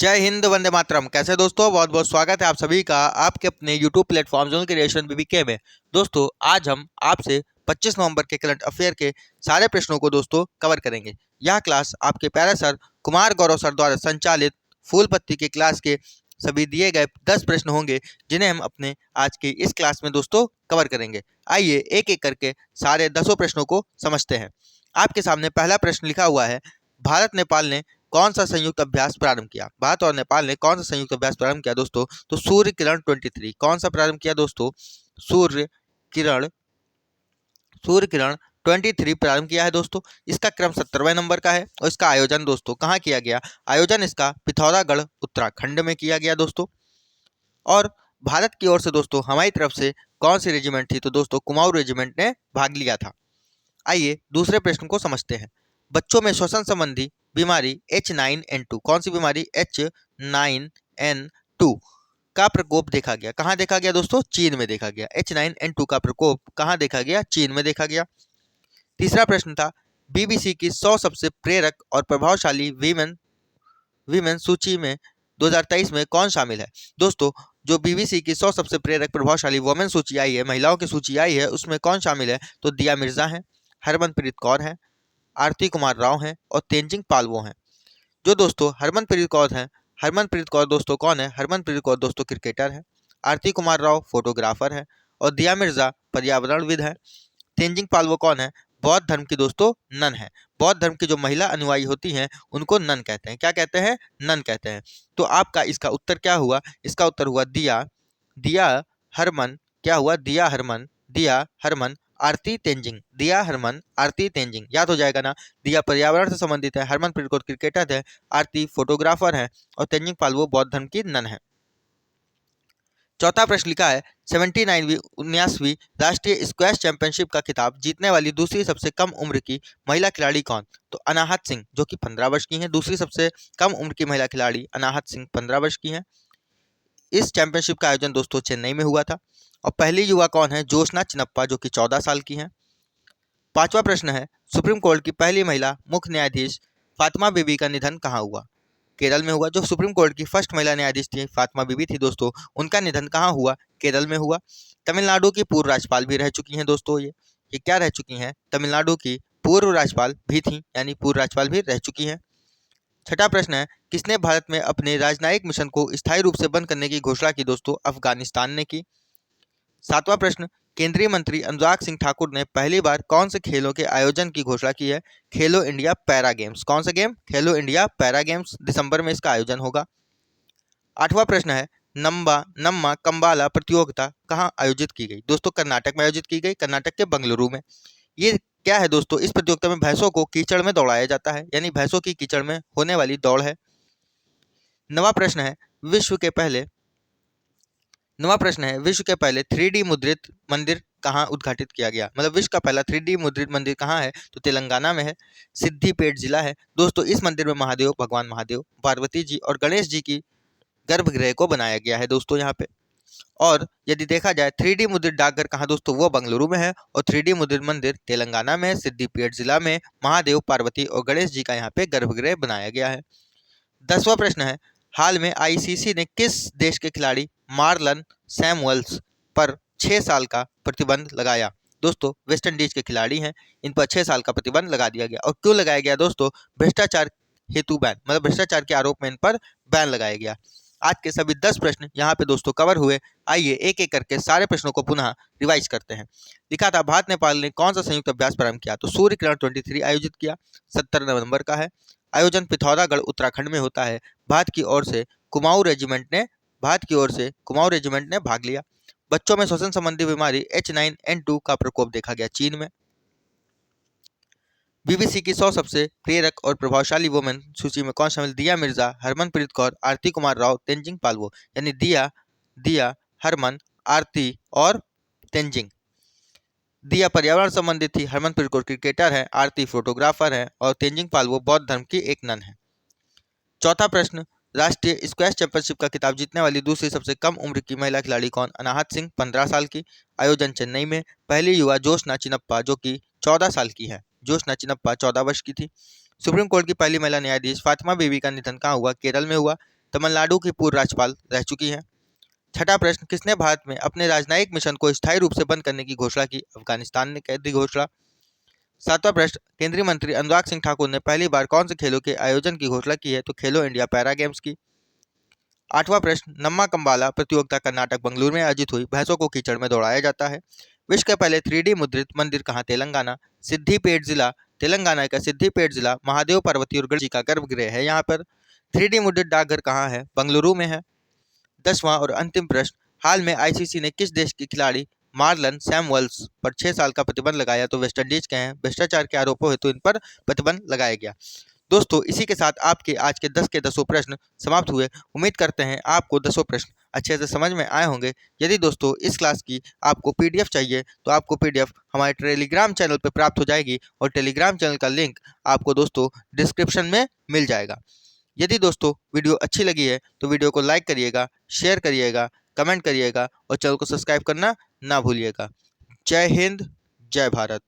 जय हिंद, वंदे मातरम। कैसे दोस्तों, बहुत बहुत स्वागत है आप सभी का आपके अपने YouTube platform zone creation BBK में। दोस्तों आज हम आपसे 25 नवंबर के करंट अफेयर के सारे प्रश्नों को दोस्तों कवर करेंगे। यह क्लास आपके प्यारे सर कुमार गौरव सर द्वारा संचालित फूल पत्ती के क्लास के सभी दिए गए 10 प्रश्न होंगे, जिन्हें हम अपने आज की इस क्लास में दोस्तों कवर करेंगे। आइए एक एक करके सारे 10 प्रश्नों को समझते हैं। आपके सामने पहला प्रश्न लिखा हुआ है, भारत नेपाल ने कौन सा संयुक्त अभ्यास प्रारंभ किया? भारत और नेपाल ने कौन सा संयुक्त अभ्यास प्रारंभ किया दोस्तों? तो सूर्य किरण 23। कौन सा प्रारंभ किया दोस्तों? सूर्य किरण 23 प्रारंभ किया है दोस्तों। इसका क्रम 70वें नंबर का है और इसका आयोजन दोस्तों कहाँ किया गया? आयोजन इसका पिथौरागढ़ उत्तराखंड में किया गया दोस्तों। और भारत की ओर से दोस्तों हमारी तरफ से कौन सी रेजिमेंट थी? तो दोस्तों कुमाऊं रेजिमेंट ने भाग लिया था। आइए दूसरे प्रश्न को समझते हैं। बच्चों में श्वसन संबंधी बीमारी H9N2, कौन सी बीमारी? H9N2 का प्रकोप देखा गया। कहाँ देखा गया दोस्तों? चीन में देखा गया। H9N2 का प्रकोप कहाँ देखा गया? चीन में देखा गया। तीसरा प्रश्न था, बीबीसी की 100 सबसे प्रेरक और प्रभावशाली वीमेन सूची में 2023 में कौन शामिल है? दोस्तों जो बीबीसी की 100 सबसे प्रेरक प्रभावशाली वुमेन सूची आई है, महिलाओं की सूची आई है, उसमें कौन शामिल है? तो दिया मिर्जा है, हरमनप्रीत कौर है, आरती कुमार राव हैं और तेंजिंग पालवो हैं। जो दोस्तों हरमनप्रीत कौर हैं, हरमनप्रीत कौर दोस्तों कौन है? हरमनप्रीत कौर दोस्तों क्रिकेटर है, आरती कुमार राव फोटोग्राफर है और दिया मिर्जा पर्यावरणविद है। तेंजिंग पालवो कौन है? बौद्ध धर्म की दोस्तों नन है। बौद्ध धर्म की जो महिला अनुयायी होती हैं उनको नन कहते हैं। क्या कहते हैं? नन कहते हैं। तो आपका इसका उत्तर क्या हुआ? इसका उत्तर हुआ दिया हरमन। क्या हुआ? दिया हरमन आरती तेंजिंग। दिया हरमन आरती तेंजिंग, याद हो जाएगा ना। दिया पर्यावरण से संबंधित है, हरमनप्रीत कौर क्रिकेटर है, आरती फोटोग्राफर है और तेंजिंग पालवो बौद्ध धर्म की नन है। चौथा प्रश्न लिखा है, 79वीं राष्ट्रीय स्क्वैश चैंपियनशिप का खिताब जीतने वाली दूसरी सबसे कम उम्र की महिला खिलाड़ी कौन? तो अनाहत सिंह, जो कि 15 वर्ष की हैं। दूसरी सबसे कम उम्र की महिला खिलाड़ी अनाहत सिंह 15 वर्ष की हैं। इस चैंपियनशिप का आयोजन दोस्तों चेन्नई में हुआ था। और पहली युवा कौन है? जोशना चिनप्पा, जो कि 14 साल की हैं। पांचवा प्रश्न है, सुप्रीम कोर्ट की पहली महिला मुख्य न्यायाधीश फातिमा बीबी का निधन कहाँ हुआ? केरल में हुआ। जो सुप्रीम कोर्ट की फर्स्ट महिला न्यायाधीश थी फातिमा बीबी थी दोस्तों, उनका निधन कहाँ हुआ? केरल में हुआ। तमिलनाडु की पूर्व राज्यपाल भी रह चुकी हैं दोस्तों। ये क्या रह चुकी हैं? तमिलनाडु की पूर्व राज्यपाल भी थी, यानी पूर्व राज्यपाल भी रह चुकी हैं। छठा प्रश्न है, किसने भारत में अपने राजनयिक मिशन को स्थायी रूप से बंद करने की घोषणा की? दोस्तों अफगानिस्तान ने की। सातवां प्रश्न, केंद्रीय मंत्री अनुराग सिंह ठाकुर ने पहली बार कौन से खेलों के आयोजन की घोषणा की है? खेलो इंडिया पैरा गेम्स। कौन सा गेम? खेलो इंडिया पैरा गेम्स। दिसंबर में इसका आयोजन होगा। आठवां प्रश्न है, नम्मा कंबाला प्रतियोगिता कहाँ आयोजित की गई? दोस्तों कर्नाटक में आयोजित की गई, कर्नाटक के बंगलुरु में। ये क्या है दोस्तों? इस प्रतियोगिता में भैंसों को कीचड़ में दौड़ाया जाता है, यानी भैंसों की कीचड़ में होने वाली दौड़ है। नवा प्रश्न है, विश्व के पहले 3D मुद्रित मंदिर कहाँ उद्घाटित किया गया? मतलब विश्व का पहला 3D मुद्रित मंदिर कहाँ है? तो तेलंगाना में है, सिद्धिपेट जिला है दोस्तों। इस मंदिर में भगवान महादेव, पार्वती जी और गणेश जी की गर्भगृह को बनाया गया है दोस्तों यहाँ पे। और यदि देखा जाए 3D मुद्रित डाकघर कहाँ दोस्तों? वो बंगलुरु में है और 3D मुद्रित मंदिर तेलंगाना में है, सिद्धिपेट जिला में। महादेव, पार्वती और गणेश जी का यहाँ पे गर्भगृह बनाया गया है। 10वां प्रश्न है, हाल में आईसीसी ने किस देश के खिलाड़ी मार्लन सैमुअल्स पर 6 साल का प्रतिबंध लगाया? दोस्तों वेस्ट इंडीज के खिलाड़ी हैं, इन पर 6 साल का प्रतिबंध लगा दिया गया। और क्यों लगाया गया दोस्तों? भ्रष्टाचार हेतु बैन, मतलब भ्रष्टाचार के आरोप में इन पर बैन लगाया गया। आज के सभी 10 प्रश्न यहाँ पे दोस्तों कवर हुए। आइए एक एक करके सारे प्रश्नों को पुनः रिवाइज करते हैं। लिखा था, भारत नेपाल ने कौन सा संयुक्त अभ्यास प्रारंभ किया? तो सूर्य किरण 23 आयोजित किया, 70 नवंबर का है। आयोजन पिथौरागढ़ उत्तराखंड में होता है। भारत की ओर से कुमाऊं रेजिमेंट ने भाग लिया। बच्चों में श्वसन संबंधी बीमारी H9N2 का प्रकोप देखा गया चीन में। बीबीसी की 100 सबसे प्रेरक और प्रभावशाली वुमेन सूची में कौन शामिल? दिया मिर्जा, हरमनप्रीत कौर, आरती कुमार राव, तेंजिंग पालवो, यानी दिया हरमन, आरती और तेंजिंग। दिया पर्यावरण संबंधित थी, हरमनप्रीत कौर क्रिकेटर है, आरती फोटोग्राफर है और तेंजिंग पालवो बौद्ध धर्म की एक नन है। चौथा प्रश्न, राष्ट्रीय स्क्वैश चैंपियनशिप का खिताब जीतने वाली दूसरी सबसे कम उम्र की महिला खिलाड़ी कौन? अनाहत सिंह, 15 साल की। आयोजन चेन्नई में। पहली युवा जोशना चिनप्पा, जो कि 14 साल की है। जोशना चिनप्पा 14 वर्ष की थी। सुप्रीम कोर्ट की पहली महिला न्यायाधीश फातिमा बीबी का निधन कहाँ हुआ? केरल में हुआ। तमिलनाडु की पूर्व राज्यपाल रह चुकी हैं। छठा प्रश्न, किसने भारत में अपने राजनयिक मिशन को स्थायी रूप से बंद करने की घोषणा की? अफगानिस्तान ने कर दी घोषणा। सातवां प्रश्न, केंद्रीय मंत्री अनुराग सिंह ठाकुर ने पहली बार कौन से खेलों के आयोजन की घोषणा की है? तो खेलो इंडिया पैरा गेम्स की। आठवां प्रश्न, नम्मा कंबाला प्रतियोगिता कर्नाटक बंगलुरु में आयोजित हुई। भैंसों को कीचड़ में दौड़ाया जाता है। विश्व के पहले 3D मुद्रित मंदिर कहाँ? तेलंगाना। सिद्धिपेट जिला तेलंगाना का सिद्धिपेट जिला महादेव पार्वती और गणेश जी का गर्भगृह है। यहाँ पर 3D मुद्रित डाकघर कहाँ है? बंगलुरु में है। 10वां और अंतिम प्रश्न, हाल में आईसीसी ने किस देश के खिलाड़ी मार्लन सैमुअल्स पर 6 साल का प्रतिबंध लगाया? तो वेस्टइंडीज के हैं। भ्रष्टाचार के आरोपों हेतु इन पर प्रतिबंध लगाया गया। दोस्तों, इसी के साथ आपके आज के 10 के 10 प्रश्न समाप्त हुए। उम्मीद करते हैं आपको 10 प्रश्न अच्छे से समझ में आए होंगे। यदि दोस्तों इस क्लास की आपको पीडीएफ चाहिए तो आपको पीडीएफ हमारे टेलीग्राम चैनल पर प्राप्त हो जाएगी और टेलीग्राम चैनल का लिंक आपको दोस्तों डिस्क्रिप्शन में मिल जाएगा। यदि दोस्तों वीडियो अच्छी लगी है तो वीडियो को लाइक करिएगा, शेयर करिएगा, कमेंट करिएगा और चैनल को सब्सक्राइब करना ना भूलिएगा। जय हिंद, जय भारत।